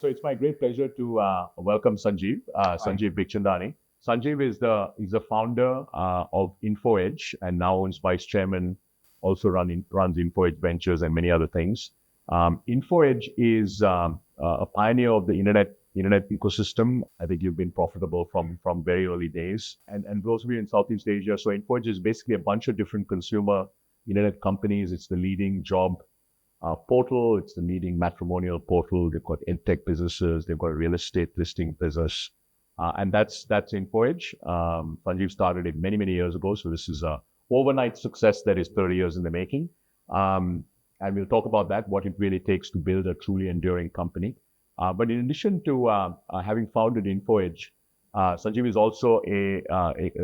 So it's my great pleasure to welcome Sanjeev, Sanjeev Bikhchandani. Sanjeev is the founder of InfoEdge and now owns vice chairman, also runs InfoEdge Ventures and many other things. InfoEdge is a pioneer of the internet ecosystem. I think you've been profitable from very early days. And those of you in Southeast Asia, so InfoEdge is basically a bunch of different consumer internet companies. It's the leading job portal. It's the leading matrimonial portal. They've got edtech businesses. They've got a real estate listing business. And that's InfoEdge. Sanjeev started it many years ago. So this is a overnight success that is 30 years in the making. And we'll talk about that, what it really takes to build a truly enduring company. But in addition to having founded InfoEdge, Sanjeev is also a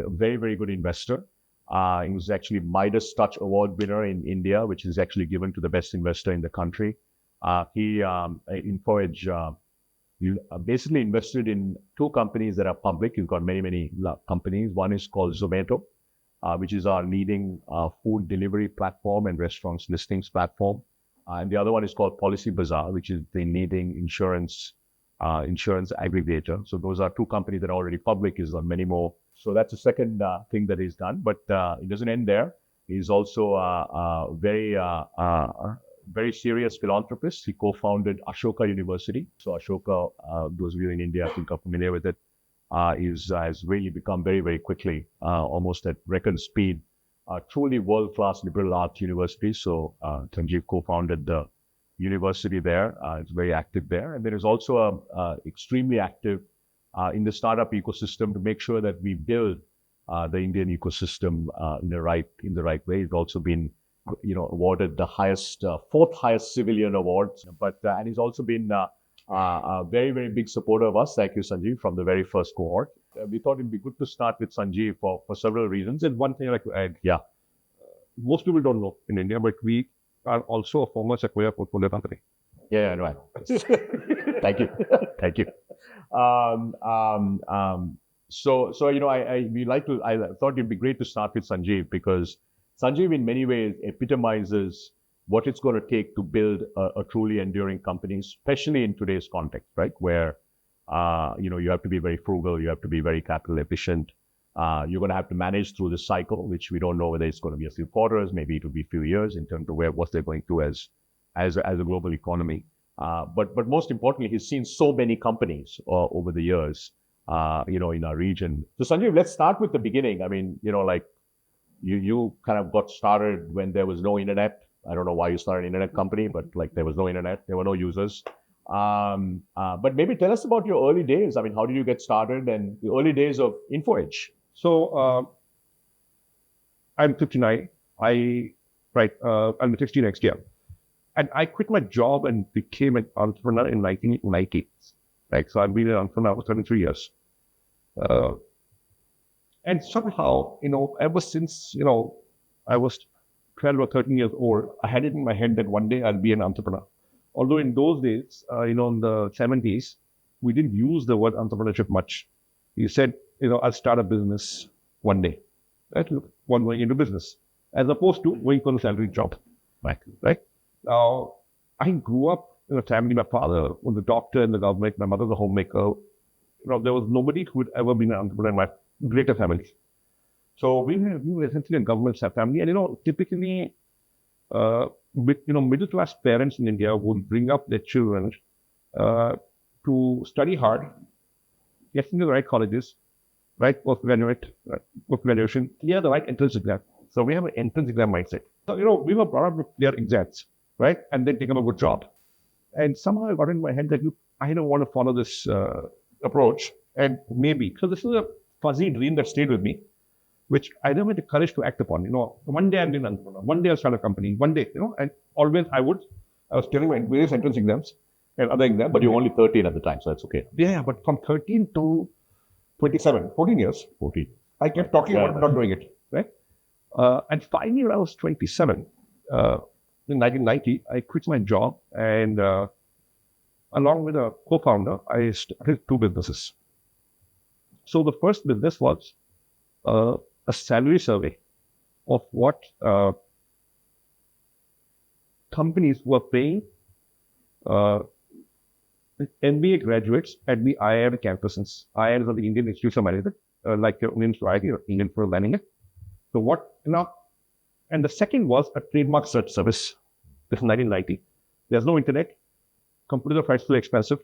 very good investor. He was actually Midas Touch Award winner in India, which is actually given to the best investor in the country. InfoEdge basically invested in two companies that are public. He's got many companies. One is called Zomato, which is our leading food delivery platform and restaurants listings platform. And the other one is called Policybazaar, which is the leading insurance aggregator. So those are two companies that are already public. He's done many more. So that's the second thing that he's done. But it doesn't end there. He's also a very serious philanthropist. He co-founded Ashoka University. So Ashoka, those of you in India I think are familiar with it, has really become very quickly, almost at record speed, truly world-class liberal arts university. So Sanjeev co-founded the university there. It's very active there. And there is also extremely active in the startup ecosystem to make sure that we build the Indian ecosystem in the right way. He's also been, awarded the fourth highest civilian awards. And he's also been a very big supporter of us. Thank you, Sanjeev, from the very first cohort. We thought it'd be good to start with Sanjeev for several reasons. And one thing I'd like to add, most people don't know in India, but we are also a former Sequoia portfolio company. Yeah, right. Thank you. Thank you. So I thought it'd be great to start with Sanjeev because Sanjeev in many ways epitomizes what it's going to take to build a truly enduring company, especially in today's context, right? Where, you have to be very frugal, you have to be very capital efficient. You're going to have to manage through the cycle, which we don't know whether it's going to be a few quarters, maybe it will be a few years in terms of what they're going through as a global economy. But most importantly, he's seen so many companies over the years, in our region. So Sanjeev, let's start with the beginning. I mean, you kind of got started when there was no internet. I don't know why you started an internet company, but there was no internet, there were no users. But maybe tell us about your early days. I mean, how did you get started and the early days of InfoEdge? So I'm 59. I'm 60 next year. And I quit my job and became an entrepreneur in 1990. Right? So I've been an entrepreneur for 33 years. And somehow, ever since, I was 12 or 13 years old, I had it in my head that one day I'll be an entrepreneur. Although in those days, in the 70s, we didn't use the word entrepreneurship much. You said, I'll start a business one day. Right? One going into business, as opposed to going for a salary job. Right? Now, I grew up in a family. My father was a doctor in the government. My mother was a homemaker. There was nobody who had ever been an entrepreneur in my greater family. So we were essentially a government family. And, typically, middle class parents in India would bring up their children to study hard, get into the right colleges, right post-graduation, clear the right entrance exam. So we have an entrance exam mindset. So, we were brought up with clear exams, right? And then take up a good job. And somehow I got in my head that I don't want to follow this approach. And maybe, so this is a fuzzy dream that stayed with me, which I never had the courage to act upon. One day I'll be an entrepreneur, one day I'll start a company, one day, and always I was telling my various entrance exams and other exams. But you were only 13 at the time, so that's okay. Yeah, but from 13 to 27, 14 years, 14. I kept talking about not doing it, right? And finally, when I was 27, in 1990, I quit my job and along with a co-founder, I started two businesses. So the first business was a salary survey of what companies were paying MBA graduates at the IIM campuses. IIM is the Indian Institute of Management, like your Indian society or Indian for learning it. So what now? And the second was a trademark search service. This is 1990. There's no internet. Computers are frightfully expensive.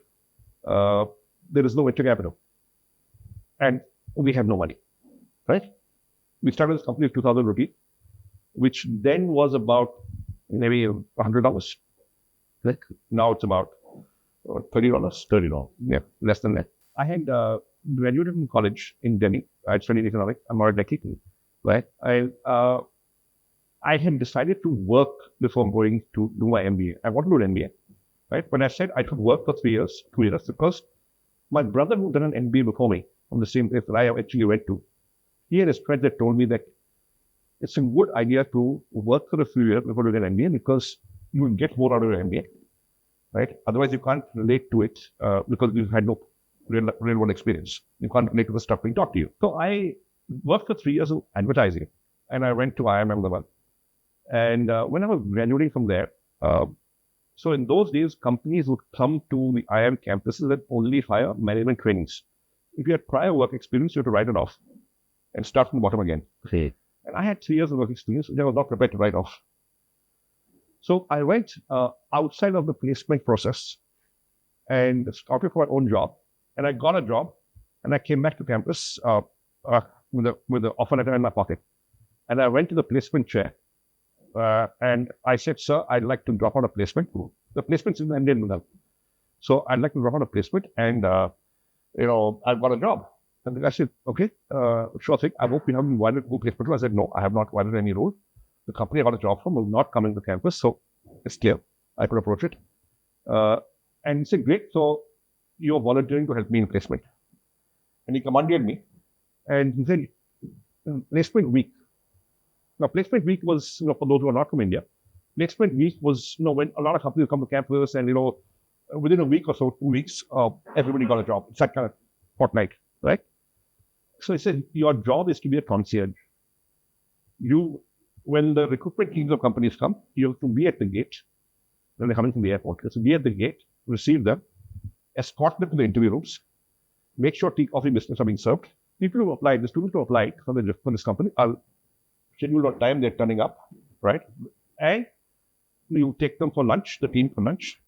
There is no venture capital. And we have no money, right? We started this company with 2,000 rupees, which then was about maybe $100. Right? Now it's about $30. $30. Yeah, less than that. I had graduated from college in Delhi. I had studied economics. I'm not technically, right? I had decided to work before going to do my MBA. I wanted to do an MBA, right? But I said I should work for 2 years, because my brother who done an MBA before me from the same place that I actually went to, he had his friend that told me that it's a good idea to work for a few years before doing an MBA because you will get more out of your MBA, right? Otherwise, you can't relate to it because you've had no real world experience. You can't relate to the stuff being taught to you. So I worked for 3 years of advertising, and I went to IIM Ahmedabad. And when I was graduating from there, so in those days, companies would come to the IIM campuses and only hire management trainings. If you had prior work experience, you had to write it off and start from the bottom again. Okay. And I had 3 years of work experience, which I was not prepared to write off. So I went outside of the placement process and scouted for my own job. And I got a job, and I came back to campus with the offer letter in my pocket. And I went to the placement chair. And I said, sir, I'd like to drop out a placement. The placement's in the Indian Middle. So I'd like to drop out a placement and, I've got a job. And the guy said, okay, sure thing. I hope you haven't violated who placement rule. I said, no, I have not violated any rule. The company I got a job from will not come into the campus. So it's clear. I could approach it. And he said, great. So you're volunteering to help me in placement. And he commanded me. And he said, placement week. Now, placement week was, for those who are not from India, placement week was, when a lot of companies come to campus and, within a week or so, 2 weeks, everybody got a job. It's that kind of fortnight, right? So he said, your job is to be a concierge. When the recruitment teams of companies come, you have to be at the gate. When they're coming from the airport, you have to be at the gate, receive them, escort them to the interview rooms, make sure tea, coffee, biscuits are being served. People who applied, the students who applied for this company are scheduled on time, they're turning up, right? And you take them for lunch, the team for lunch,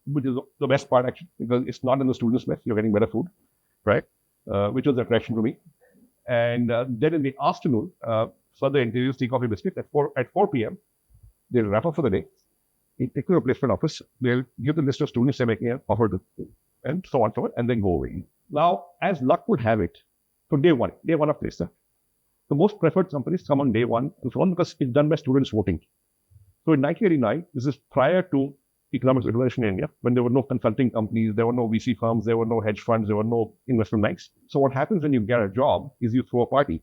which is the best part actually, because it's not in the students' mess, you're getting better food, right? Which was the attraction to me. And then in the afternoon, further interviews, tea, coffee, biscuit. At 4 p.m., they'll wrap up for the day. They take to the placement office, they'll give the list of students they're making an offer to, and so on, and then go away. Now, as luck would have it, so day one of placement, the most preferred companies come on day one and so on because it's done by students voting. So in 1989, this is prior to economic revolution in India, when there were no consulting companies, there were no VC firms, there were no hedge funds, there were no investment banks. So what happens when you get a job is you throw a party.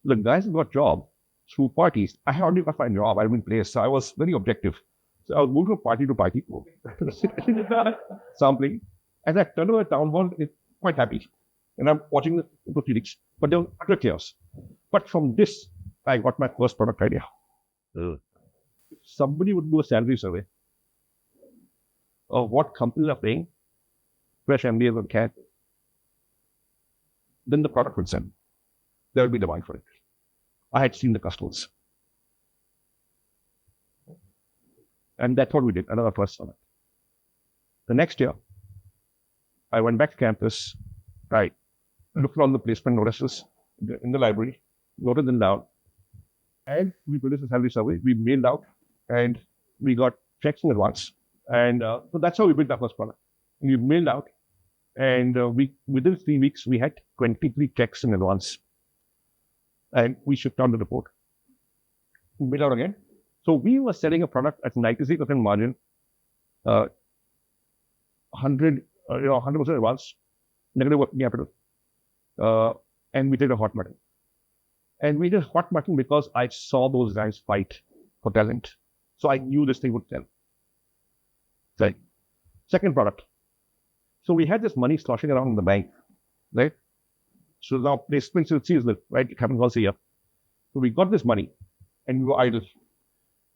The guys who got jobs through parties, I had already got my job, I'd been placed, so I was very objective. So I was moving from party to party, sampling. As I turned over the town hall, it's quite happy. And I'm watching the proceedings, but there was utter chaos. But from this, I got my first product idea. If somebody would do a salary survey of what companies are paying fresh MBAs on CAD, then the product would sell. There would be demand for it. I had seen the customers. And that's what we did, another first summit. The next year, I went back to campus, I looked at all the placement notices in the library, noted them down, and we produced a salary survey. We mailed out, and we got checks in advance. And so that's how we built our first product. And we mailed out, and within 3 weeks, we had 23 checks in advance. And we shipped out the report. We mailed out again. So we were selling a product at 93% margin, 100% advance, negative working capital. And we did a hot button. And we did hot button because I saw those guys fight for talent. So I knew this thing would sell. Right. Second product. So we had this money sloshing around in the bank, right? So now placements is seasonal, right? It happens once a year. So we got this money and we were idle.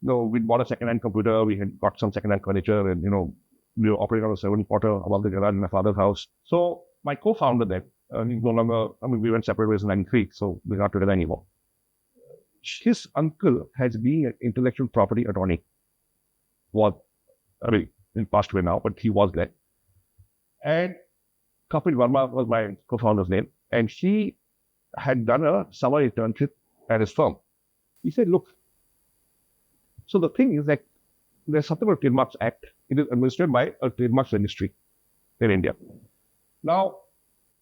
We bought a second-hand computer, we had got some second-hand furniture, and We were operating on a 7-quarter above the garage in my father's house. So my co-founder then, he's no longer, we went separate ways in 93, so we're not together anymore. His uncle has been an intellectual property attorney. He passed away now, but he was there. And Kapil Verma was my co-founder's name. And she had done a summer internship at his firm. He said, look, so the thing is that there's something called Trademarks Act. It is administered by a trademarks registry in India. Now,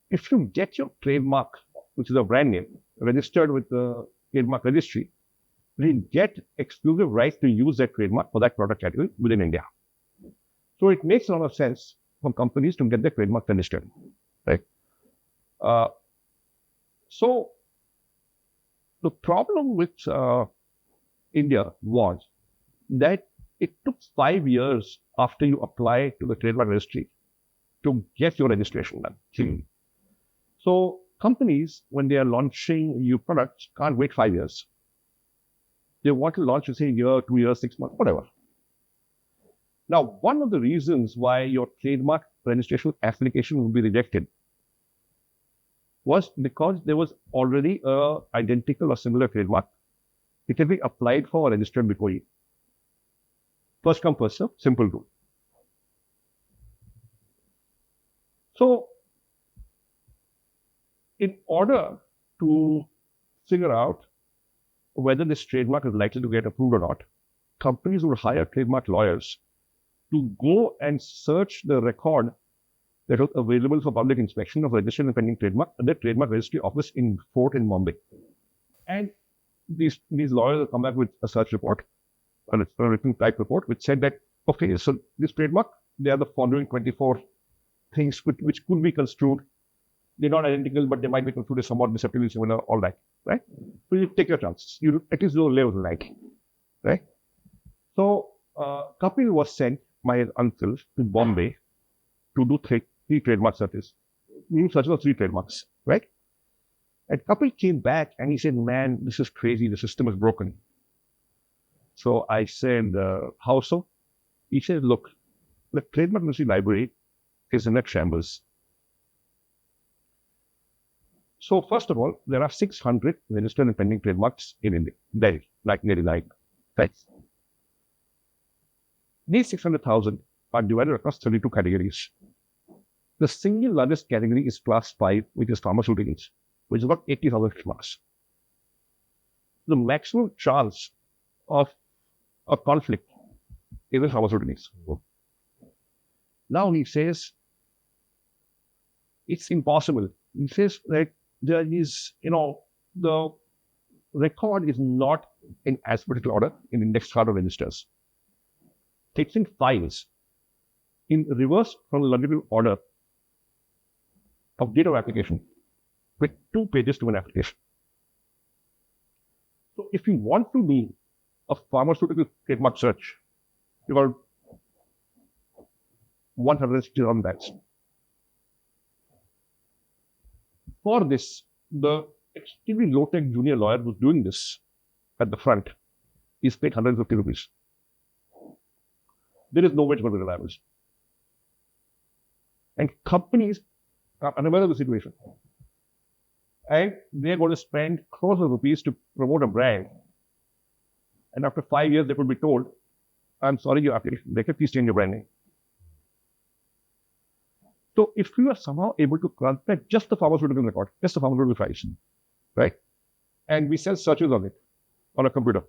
if you get your trademark, which is a brand name, registered with the trademark registry, we get exclusive rights to use that trademark for that product category within India. So it makes a lot of sense for companies to get their trademark registered, right? So the problem with India was that it took 5 years after you apply to the trademark registry to get your registration done. So companies, when they are launching new products, can't wait 5 years. They want to launch, say, a year, 2 years, 6 months, whatever. Now, one of the reasons why your trademark registration application will be rejected was because there was already an identical or similar trademark. It can be applied for or registered before you. First come, first serve, simple rule. So, in order to figure out whether this trademark is likely to get approved or not, companies would hire trademark lawyers to go and search the record that was available for public inspection of registered and pending trademark at the trademark registry office in Fort in Bombay. And these lawyers will come back with a search report, a written type report, which said that, okay, so this trademark, they are the following 24 things which could be construed. They're not identical, but they might be construed as somewhat deceptively similar, all that, right? So you take your chances. You at least do a level right, right? So Kapil was sent, my uncle, to Bombay to do three trademark searches. Searches of 3 trademarks, right? And Kapil came back and he said, man, this is crazy. The system is broken. So I said, how so? He said, look, the trademark registry library is in a shambles. So first of all, there are 600 registered and pending trademarks in India, Delhi, like nearly like that. These 600,000 are divided across 32 categories. The single largest category is class 5, which is pharmaceuticals, which is about 80,000 trademarks. The maximum chance of a conflict is in pharmaceuticals. Now he says, it's impossible. He says that there is, the record is not in alphabetical order in index card or registers. It's in files in reverse chronological order of date of application with 2 pages to an application. So if you want to do a pharmaceutical trademark search, you got 160 on that. For this, the extremely low-tech junior lawyer who's doing this at the front is paid 150 rupees. There is no way it's going to be reliable. And companies are unaware of the situation. And they're going to spend crores of rupees to promote a brand. And after 5 years, they could be told, I'm sorry, your application, they can please change your brand name. So if you are somehow able to contact just the pharmaceutical record, just the pharmaceutical files, right? And we sell searches on it, on a computer,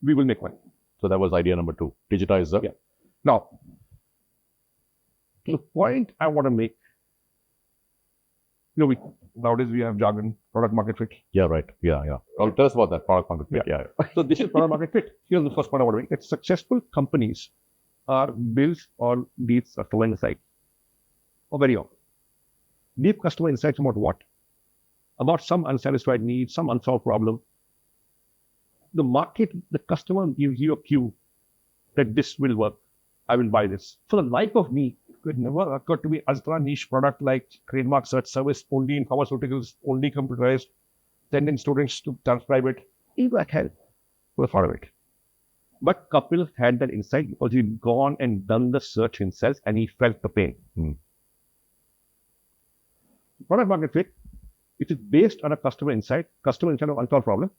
we will make money. So that was idea number 2, digitize the. Yeah. Now, the point I want to make, nowadays we have jargon, product market fit. Yeah, right. Yeah. Well, tell us about that product market fit. Yeah. So this is product market fit. Here's the first point I want to make. That successful companies are built on deep customer insight. Or very often. Deep customer insights about what? About some unsatisfied need, some unsolved problem. The market, the customer gives you a cue that this will work. I will buy this. For the life of me, it could never occur to be ultra niche product like trademark search service only in pharmaceuticals, only computerized, send in students to transcribe it. Even like hell. We're far of it. But Kapil had that insight because he'd gone and done the search himself and he felt the pain. Product market fit, it is based on a customer insight of unsolved problem.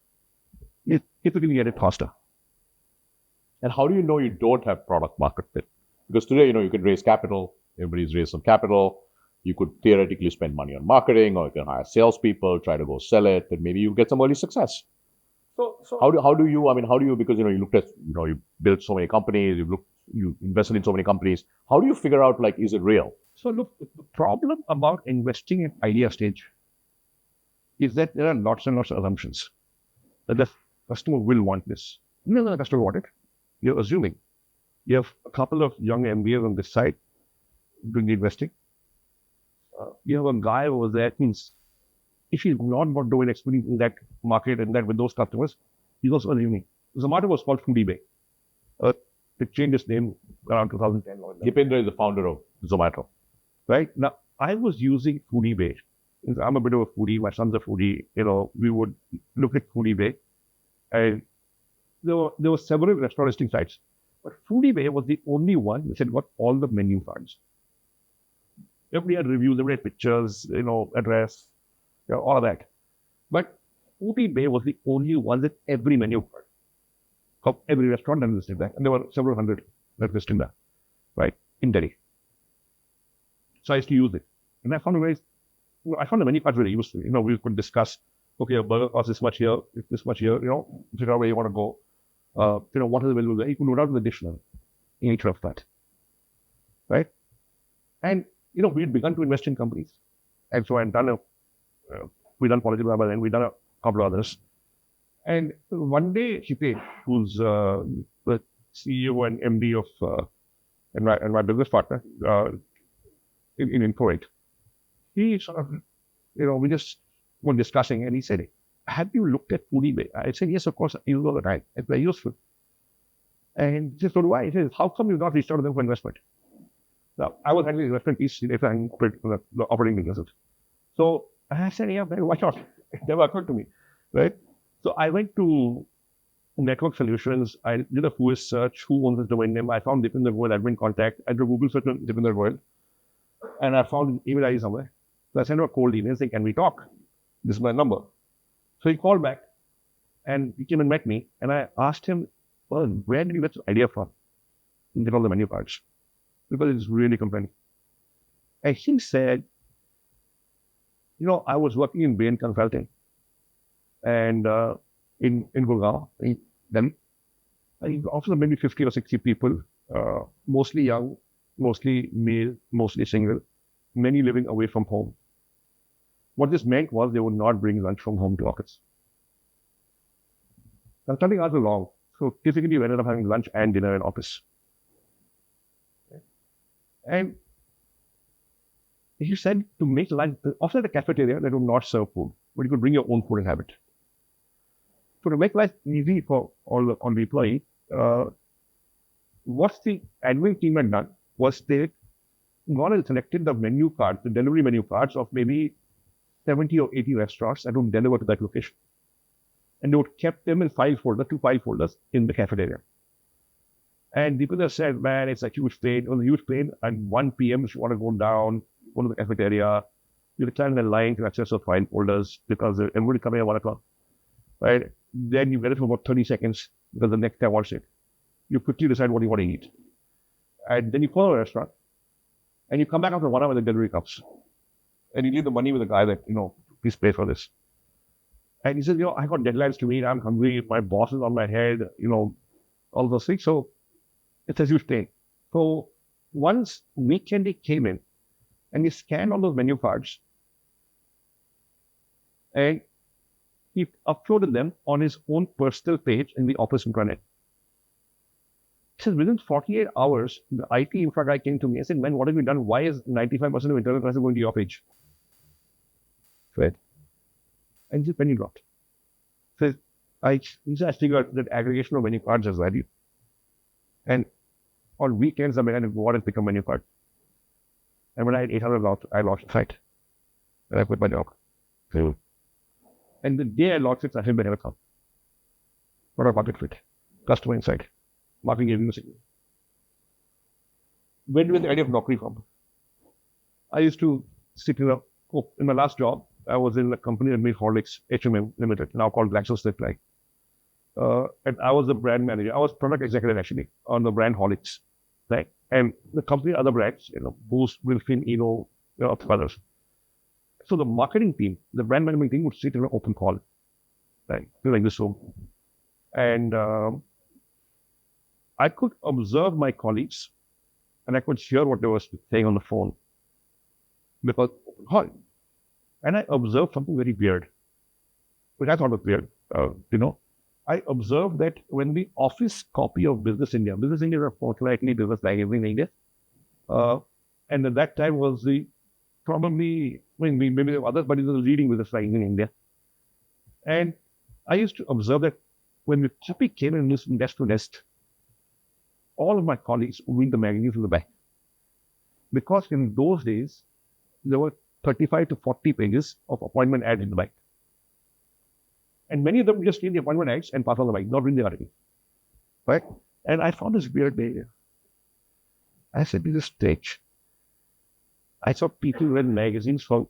You typically get it faster. And how do you know you don't have product market fit? Because today, you can raise capital. Everybody's raised some capital. You could theoretically spend money on marketing, or you can hire salespeople, try to go sell it, and maybe you get some early success. So how do you, because you looked at, you built so many companies, you invested in so many companies. How do you figure out, like, is it real? So look, the problem about investing at idea stage is that there are lots and lots of assumptions that the customer will want this. No, the customer want it. You're assuming. You have a couple of young MBAs on this side doing the investing. You have a guy over there, means if he's not got domain experience in that market and that with those customers, he's also assuming. Zomato was called Food eBay. It changed its name around 2010. Dipendra is the founder of Zomato. Right? Now, I was using Food eBay. I'm a bit of a foodie. My son's a foodie. We would look at Food eBay. And there were several restaurant listing sites. But Food eBay was the only one which had got all the menu cards. Everybody had reviews, everybody had pictures, address, all of that. But Food eBay was the only one with every menu card of every restaurant and listed that. And there were several hundred that listed that, right, in Delhi. So I used to use it. And I found the menu cards very useful. We could discuss, okay, a burger costs this much here, this much here, figure out where you want to go. What is available there. You could note out in the dictionary in each of that, right? And, we had begun to invest in companies. And so we done Policybazaar, and we done a couple of others. And one day, Hitesh, who's the CEO and MD of and my business partner in Info8, he sort of, we just were discussing, and he said, have you looked at Food eBay? I said, yes, of course, I use all the time. It's very useful. And he said, so do I. He said, how come you've not reached out to them for investment? Now, I was handling the investment piece, the operating businesses. So I said, yeah, why not? It never occurred to me, right? So I went to Network Solutions. I did a Whois search, who owns this domain name. I found Dipender World admin contact. I did a Google search on Dipender World. And I found an email ID somewhere. So I sent him a cold email saying, can we talk? This is my number. So he called back and he came and met me. And I asked him, well, where did you get this idea from? And get all the menu cards. Because it's really compelling. And he said, I was working in Bain Consulting and in Gurgaon, in Delhi. I offered maybe 50 or 60 people, mostly young, mostly male, mostly single, many living away from home. What this meant was they would not bring lunch from home to office. Consulting hours were long, so typically you ended up having lunch and dinner in office. And he said to make lunch, often at the cafeteria, they do not serve food, but you could bring your own food and have it. So to make life easy for all the employee, what the admin team had done was they gone and selected the menu cards, the delivery menu cards of maybe 70 or 80 restaurants that would deliver to that location. And they would kept them in two file folders in the cafeteria. And people said, man, it's a huge pain. It was a huge pain. At 1 p.m., if you want to go down, go to the cafeteria, you stand in line to access your file folders because everybody coming at 1 o'clock. Right? Then you wait for about 30 seconds because the next guy wants it. You quickly decide what you want to eat. And then you call a restaurant and you come back after 1 hour with the delivery cups. And you leave the money with the guy that, please pay for this. And he says, I got deadlines to meet. I'm hungry. My boss is on my head, all those things. So it's a huge thing. So once weekend he came in and he scanned all those menu cards and he uploaded them on his own personal page in the office intranet. He says within 48 hours, the IT infra guy came to me and said, man, what have you done? Why is 95% of internal traffic going to your page? Right. And his penny dropped. So I figured that aggregation of menu cards has value. And on weekends, I mean, I go out and pick a menu card. And when I had 800 lots, I lost the site. And I quit my job. And the day I lost it, I never come. What a market fit. Customer insight. marketing agency. Where did the idea of Naukri from? I used to sit in my last job, I was in a company that made Horlicks, H&M Limited, now called GlaxoSmithKline. And I was the brand manager. I was product executive actually on the brand Horlicks, right? And the company, other brands, Boost, Wilfin, others. So the marketing team, the brand management team would sit in an open call, right? Like this room. And I could observe my colleagues and I could hear what they were saying on the phone because open call. And I observed something very weird, which I thought was weird. I observed that when the office copy of Business India is a fortnightly business magazine in India, and at that time was maybe there were others, but it was a leading business magazine in India. And I used to observe that when the copy came in this desk to desk, all of my colleagues would read the magazine from the back. Because in those days, there were 35 to 40 pages of appointment ads in the back. And many of them just read the appointment ads and pass on the back, not read the article. Right? And I found this weird behavior. I said, this is strange. I saw people read magazines for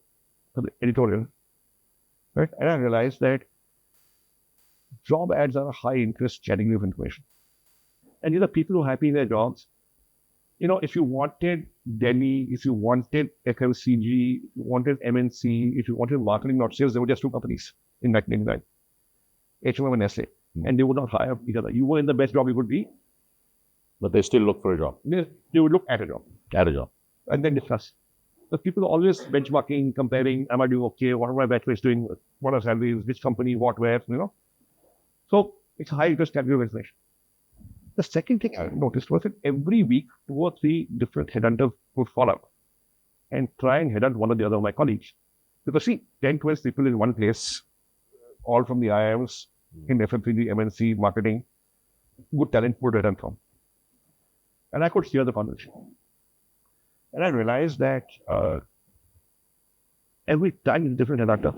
the editorial. Right? And I realized that job ads are a high interest category of information. And these are people who are happy in their jobs. If you wanted Delhi, if you wanted FMCG, if you wanted MNC, if you wanted marketing, not sales, there were just two companies in 1999, H&M and Nestle. And they would not hire each other. You were in the best job you could be. But they still look for a job. They would look at a job. At a job. And then discuss. So people are always benchmarking, comparing, am I doing okay? What are my batchmates doing? What are salaries? Which company? What, where? So it's a high interest category of information. The second thing I noticed was that every week, 2 or 3 different headhunters would follow up and try and headhunt one or the other of my colleagues. Because 10, 12 people in one place, all from the IIMs, in FMCG, MNC, marketing, good talent would headhunt from. And I could hear the conversation. And I realized that every time is a different headhunter.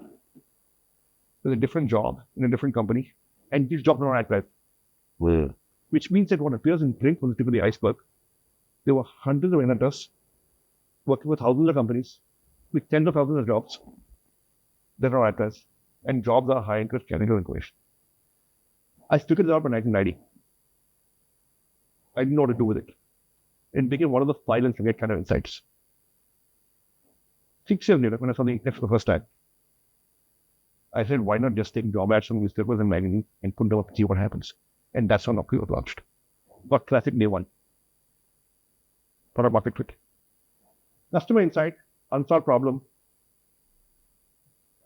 There's a different job in a different company, and these jobs are not advertised. Well, which means that what appears in print was the tip of the iceberg. There were hundreds of inventors working with thousands of companies with tens of thousands of jobs that are advertised, and jobs are high interest category of information. I figured it out in 1990. I didn't know what to do with it. It became one of the file and forget kind of insights. 6 years later, when I saw the internet for the first time, I said, why not just take job ads from newspapers and magazines and put them up and see what happens? And that's how Naukri was launched. Got classic day one. Product market fit. Customer insight, unsolved problem,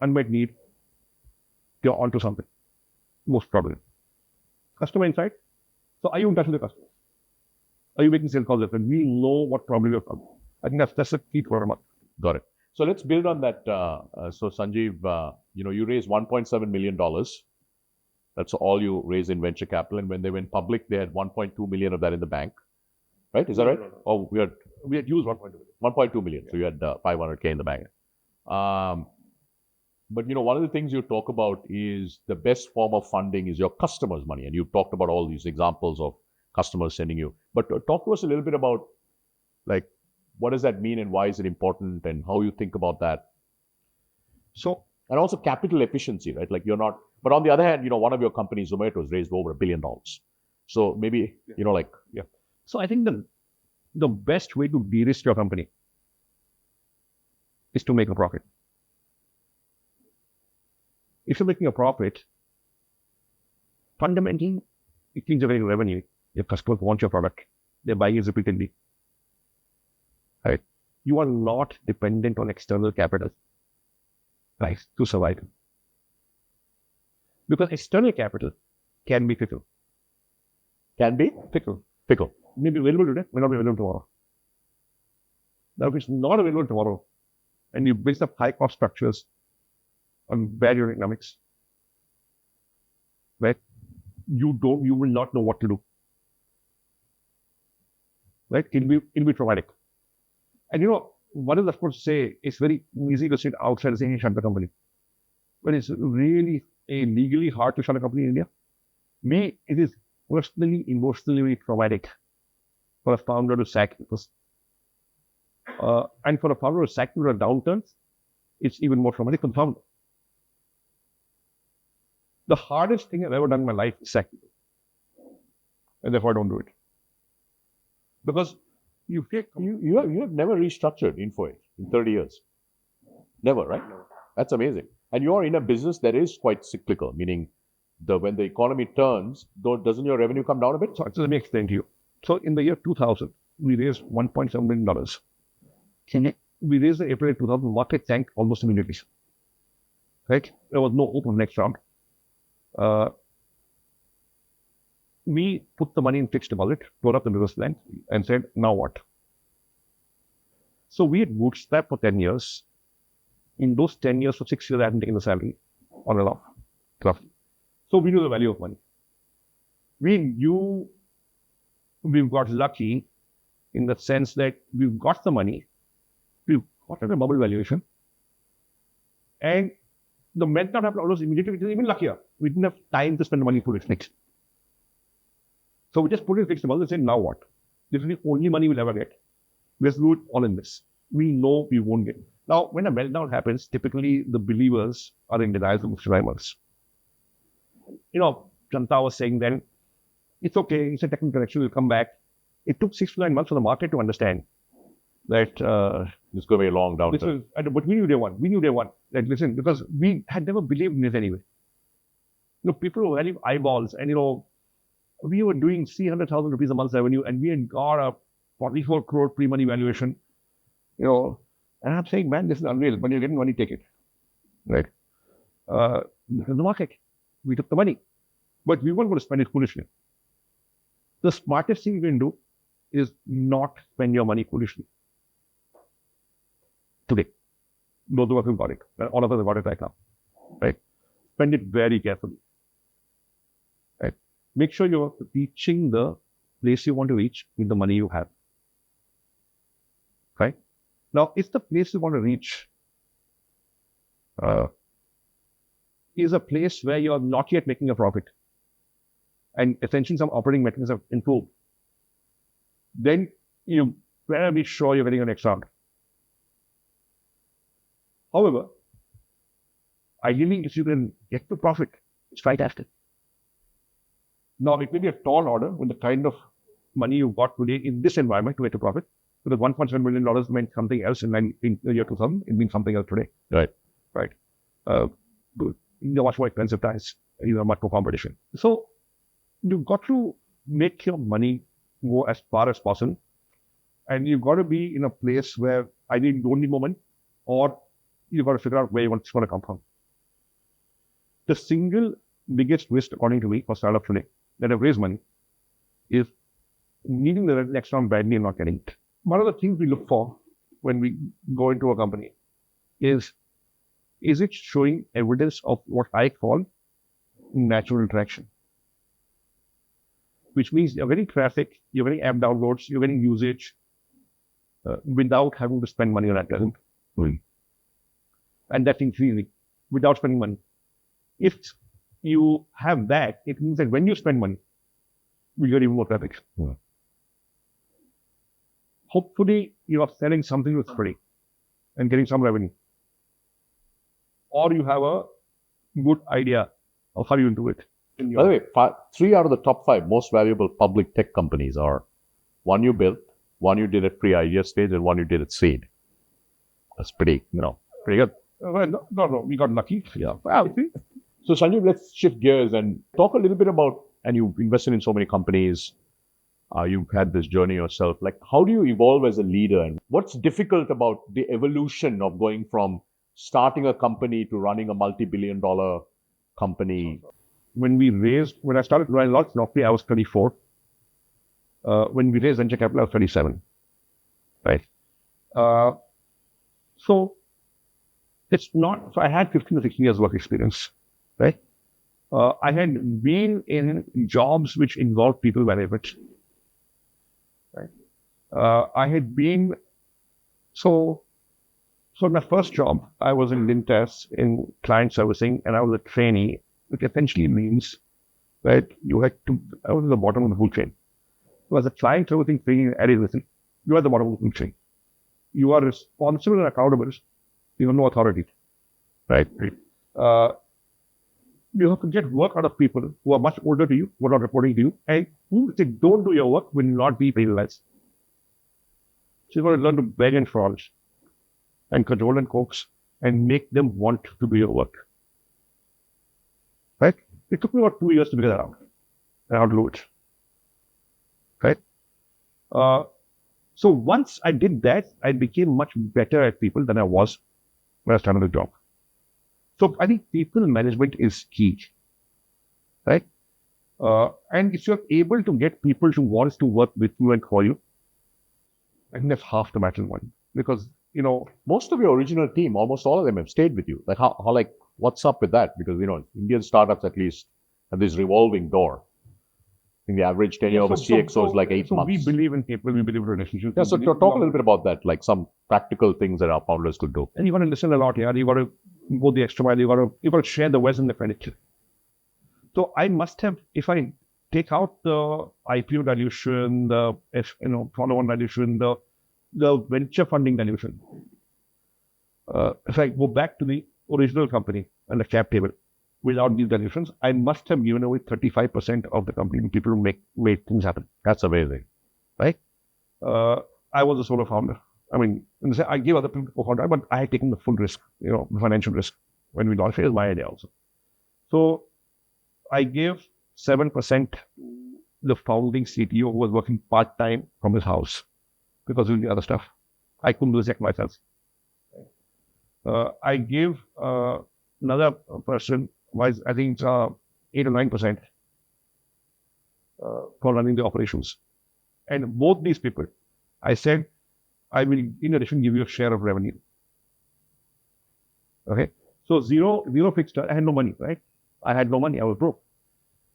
unmet need, you're onto something. Most probably. Customer insight. So are you in touch with the customer? Are you making sales calls? And we know what problem you're from. I think that's the key to our market. Got it. So let's build on that. So Sanjeev, you raised $1.7 million. That's all you raised in venture capital. And when they went public, they had 1.2 million of that in the bank. Right? Is that right? No. Oh, we had used 1.2 million. 1.2 million. Yeah. So you had 500K in the bank. But one of the things you talk about is the best form of funding is your customers' money. And you've talked about all these examples of customers sending you. But talk to us a little bit about what does that mean and why is it important and how you think about that? So, and also capital efficiency, right? But on the other hand, one of your companies, Zomato, has raised over $1 billion. So maybe, Yeah. So I think the best way to de-risk your company is to make a profit. If you're making a profit, fundamentally, it means you're getting revenue. Your customers want your product. They're buying it repeatedly. Right? You are not dependent on external capital, right, to survive. Because external capital can be fickle. Can be? Fickle. Fickle. May be available today, may not be available tomorrow. Now, if it's not available tomorrow, and you build up high cost structures on bad unit economics, right, you will not know what to do. Right? It'll be traumatic. And what is of course say, it's very easy to sit outside and say, hey, shut the company. But it's really legally hard to shut a company in India. It is personally, emotionally traumatic for a founder to sack a person. And for a founder to sack during a downturn, it's even more traumatic for the founder. The hardest thing I've ever done in my life is sack people. And therefore I don't do it. Because you have never restructured Info in 30 years. Never, right? No. That's amazing. And you're in a business that is quite cyclical, meaning when the economy turns, doesn't your revenue come down a bit? So let me explain to you. So in the year 2000, we raised $1.7 million. We raised the April 2000, market tanked almost immediately. Right? There was no hope of the next round. We put the money in fixed deposit, tore up the business plan, and said, now what? So we had bootstrapped for 10 years. In those 10 years, for 6 years, I hadn't taken the salary on and off, roughly. So we knew the value of money. We knew we've got lucky in the sense that we've got the money, we've got a bubble valuation, and the meant not happen almost immediately, which is even luckier. We didn't have time to spend the money for it next. So we just put it in fixed deposit and said, now what? This is the only money we'll ever get. Let's do it all in this. We know we won't get it. Now, when a meltdown happens, typically the believers are in denial from survivors. Janta was saying then, it's okay, it's a technical correction, we'll come back. It took 6 to 9 months for the market to understand that this is going to be a long downturn. But we knew day one. We knew day one that, listen, because we had never believed in this anyway. People were valuing eyeballs, and we were doing 300,000 rupees a month revenue, and we had got a 44 crore pre-money valuation. And I'm saying, man, this is unreal. When you're getting money, take it. Right? This is the market. We took the money. But we weren't going to spend it foolishly. The smartest thing you can do is not spend your money foolishly. Today. Those of us who got it. All of us have got it right now. Right? Spend it very carefully. Right? Make sure you're reaching the place you want to reach with the money you have. Right? Now, if the place you want to reach is a place where you're not yet making a profit, and essentially some operating metrics have improved, then you better be sure you're getting an next round. However, ideally, if you can get to profit, it's right after. Now, it may be a tall order with the kind of money you've got today in this environment to get to profit, because $1.7 million meant something else in the year 2000. It means something else today. Right. Right. They're much more expensive times. They're much more competition. So you've got to make your money go as far as possible. And you've got to be in a place where either you don't need more money, or you've got to figure out where it's going to come from. The single biggest risk, according to me, for startups today that have raised money is needing the next round badly and not getting it. One of the things we look for when we go into a company is it showing evidence of what I call natural interaction? Which means you're getting traffic, you're getting app downloads, you're getting usage without having to spend money on advertising. And that's increasing without spending money. If you have that, it means that when you spend money, you get even more traffic. Yeah. Hopefully, you are selling something that's free and getting some revenue. Or you have a good idea of how you do it. By the way, 3 out of the top 5 most valuable public tech companies are one you built, one you did at pre-idea stage, and one you did at seed. That's pretty good. Well, no, we got lucky. Yeah. Wow. So Sanjeev, let's shift gears and talk a little bit about, and you've invested in so many companies, you've had this journey yourself. Like, how do you evolve as a leader, and what's difficult about the evolution of going from starting a company to running a multi-billion-dollar company? When I started running lots, roughly I was 34. When we raised venture capital, I was 37. Right. So I had 15 or 16 years work experience. Right. I had been in jobs which involved people very much. Right. I had been, so my first job, I was in Lintas in client servicing, and I was a trainee, which essentially means right? I was at the bottom of the food chain. So as a client, everything saying, Eddie, listen, you are at the bottom of the food chain. You are responsible and accountable. You have no authority, right? You have to get work out of people who are much older to you, who are not reporting to you, and who, if they don't do your work, will not be penalized. So you've got to learn to beg and fraud and control and coax and make them want to do your work. Right? It took me about 2 years to figure that out and how to do it. Right? So once I did that, I became much better at people than I was when I started the job. So I think people management is key. Right? And if you're able to get people who want to work with you and for you, I think that's half the battle won. Because, most of your original team, almost all of them have stayed with you. Like how what's up with that? Because, Indian startups at least have this revolving door. I think the average tenure of a CXO is like 8 months. We believe in people, we believe in relationships. Yeah, so talk a little bit about that, like some practical things that our founders could do. And you got to listen a lot, yeah. You got to go the extra mile. You got to share the wealth and the credit. So I must have, if I take out the IPO dilution, the follow-on dilution, the venture funding dilution. If I go back to the original company and the cap table, without these dilutions, I must have given away 35% of the company to people who made things happen. That's amazing, right? I was a solo founder. I mean, I gave other people co-founder, but I had taken the full risk, the financial risk when we launched it. It was my idea also. So I gave 7% the founding CTO who was working part-time from his house because of the other stuff. I couldn't do it myself. I gave another person, I think 8 or 9% for running the operations. And both these people, I said, I will in addition give you a share of revenue. Okay. So zero fixed charge. I had no money, right? I had no money. I was broke.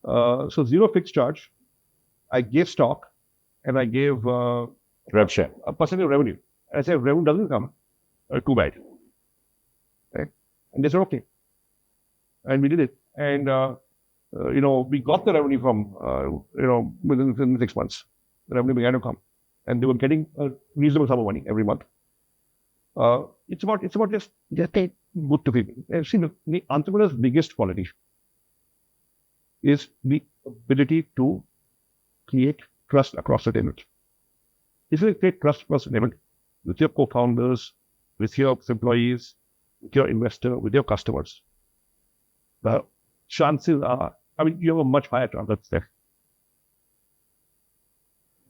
So zero fixed charge. I gave stock and I gave rev share, a percentage of revenue. And I said, if revenue doesn't come, too bad. Right? And they said, okay. And we did it. And, we got the revenue from, within 6 months. The revenue began to come. And they were getting a reasonable sum of money every month. It's about just stay good to people. See, the entrepreneur's biggest quality is the ability to create trust across the table. If you create trust across the table with your co-founders, with your employees, with your investor, with your customers, the chances are, you have a much higher chance of success.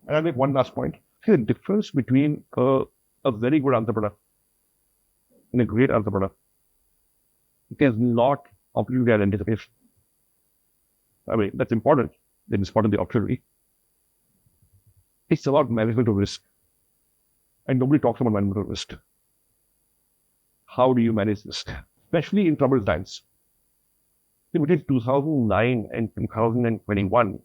And I'll make one last point. See, the difference between a very good entrepreneur and a great entrepreneur, it is not opportunity identification. That's important. That is part of the opportunity. It's about management of risk. And nobody talks about management of risk. How do you manage risk? Especially in troubled times. See, between 2009 and 2021,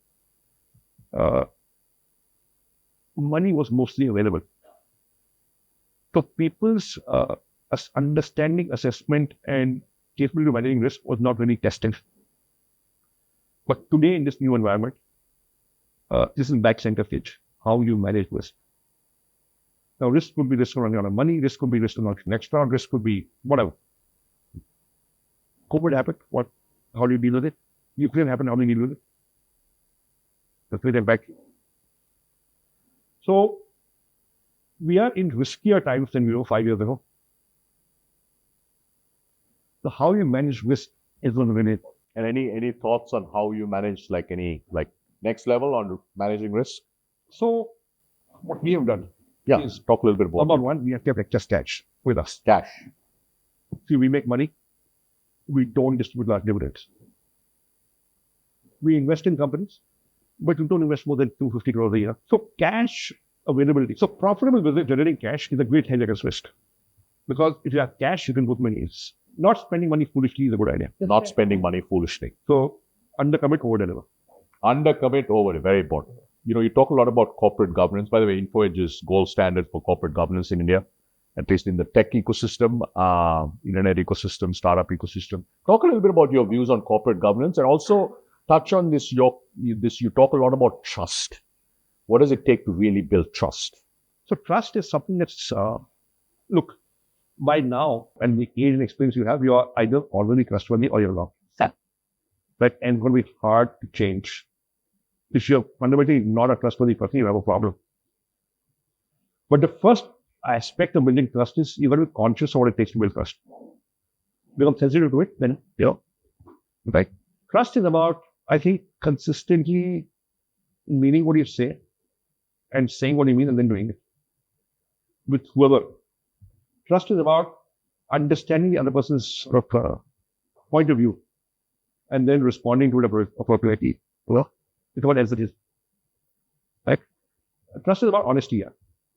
money was mostly available. So people's understanding, assessment, and capability of managing risk was not really tested. But today, in this new environment, this is back center stage. How you manage risk. Now, risk could be risk on your money, risk could be risk on next round, risk could be whatever. COVID happened. How do you deal with it? Ukraine happened. How do you deal with it? That's where they're back. So, we are in riskier times than we were 5 years ago. So, how you manage risk is going to win it. And any thoughts on how you manage next level on managing risk? So, what we have done is talk a little bit about number one, we have kept excess cash with us. Cash. See, we make money. We don't distribute large dividends. We invest in companies, but we don't invest more than 250 crores a year. So cash availability. So profitable business generating cash is a great hedge against risk. Because if you have cash, you can put money in. Not spending money foolishly is a good idea. Not spending money foolishly. So undercommit, over-deliver. Undercommit, over, very important. You talk a lot about corporate governance. By the way, InfoEdge is gold standard for corporate governance in India, at least in the tech ecosystem, internet ecosystem, startup ecosystem. Talk a little bit about your views on corporate governance and also touch on this. You talk a lot about trust. What does it take to really build trust? So trust is something that's, look, by now, and the age and experience you have, you are either already trustworthy or you're not. Right? And it's going to be hard to change. If you're fundamentally not a trustworthy person, you have a problem. But the first aspect of building trust is you've got to be conscious of what it takes to build trust. Become sensitive to it, then, right? Trust is about, I think, consistently meaning what you say and saying what you mean and then doing it with whoever. Trust is about understanding the other person's sort of point of view and then responding to it appropriately. It's what else it is. Right? Trust is about honesty.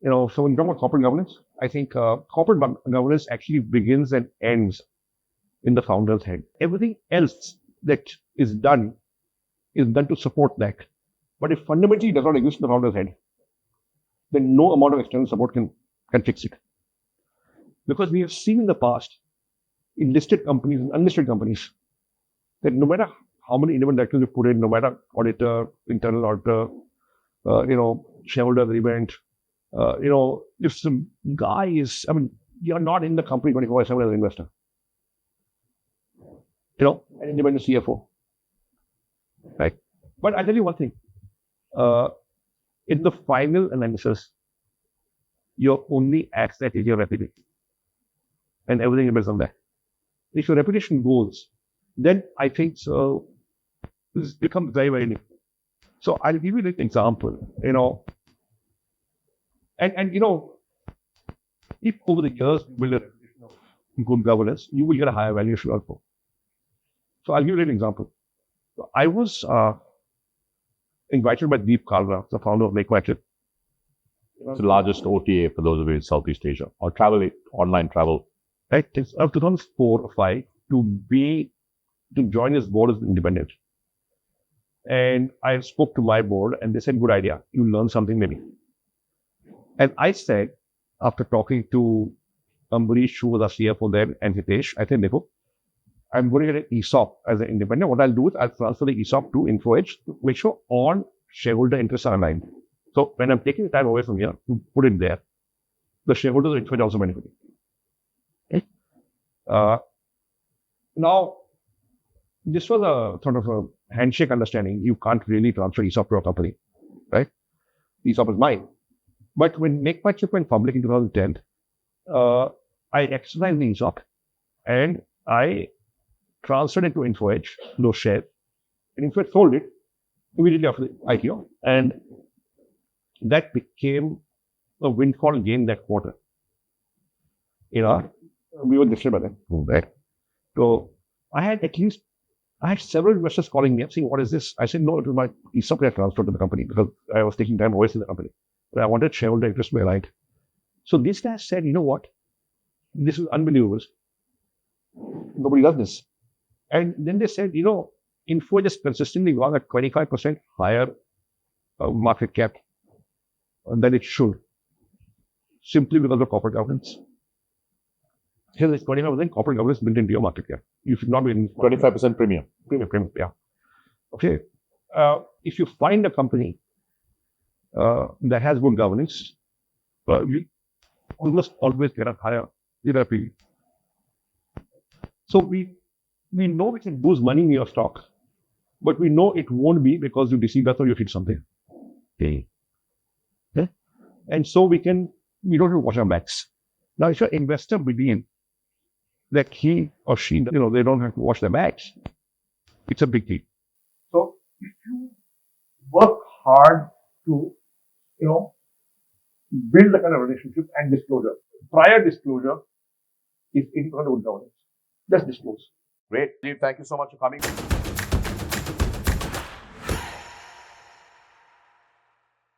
So when you talk about corporate governance, I think corporate governance actually begins and ends in the founder's head. Everything else that is done to support that. But if fundamentally it does not exist in the founder's head, then no amount of external support can fix it. Because we have seen in the past, in listed companies and unlisted companies, that no matter how many independent directors you put in, no matter auditor, internal auditor, shareholder agreement, if some guy is, you're not in the company 24/7 as an investor. An independent CFO. Right? But I'll tell you one thing. In the final analysis, your only asset is your reputation. And everything depends on that. If your reputation goes, then I think so this becomes very, very difficult. So I'll give you an example, if over the years you build a reputation of good governance, you will get a higher valuation also. So I'll give you an example. So I was invited by Deep Kalra, the founder of MakeMyTrip. It's the largest OTA for those of you in Southeast Asia, or online travel. Right? It's up to 2004 or 5 to join his board as independent. And I spoke to my board and they said, good idea. You learn something maybe. And I said, after talking to Ambarish, who was our CFO there, and Hitesh, I said, Nico, I'm going to get an ESOP as an independent. What I'll do is I'll transfer the ESOP to InfoEdge to make sure all shareholder interests are aligned. So when I'm taking the time away from here to put it there, the shareholders of InfoEdge also benefit. Okay? Now, this was a sort of a handshake understanding. You can't really transfer ESOP to a company, right? ESOP is mine. But when MakeMyTrip went public in 2010, I exercised the ESOP and I transferred it to InfoEdge, those shares. And InfoEdge sold it immediately after the IPO. And that became a windfall gain that quarter. We were listed by then. Right? So I had several investors calling me up saying, what is this? I said, no, it was my ESOP that transferred to the company because I was taking time away from the company. But I wanted shareholder interest to be aligned. So these guys said, you know what? This is unbelievable. Nobody does this. And then they said, Info just consistently gone at 25% higher market cap than it should, simply because of corporate governance. Here, there's 25% corporate governance built into your market cap. You should not be in 25% premium. Premium, yeah. Okay. If you find a company that has good governance, you almost always get a higher PE. So we know we can lose money in your stock, but we know it won't be because you deceived us or you hit something. Okay. And so we don't have to watch our backs. Now, if your investor believes that he or she, they don't have to watch their backs, it's a big deal. So if you work hard to, build the kind of relationship and disclosure, prior disclosure is 80% of good governance. Just disclose. Great. Steve, thank you so much for coming.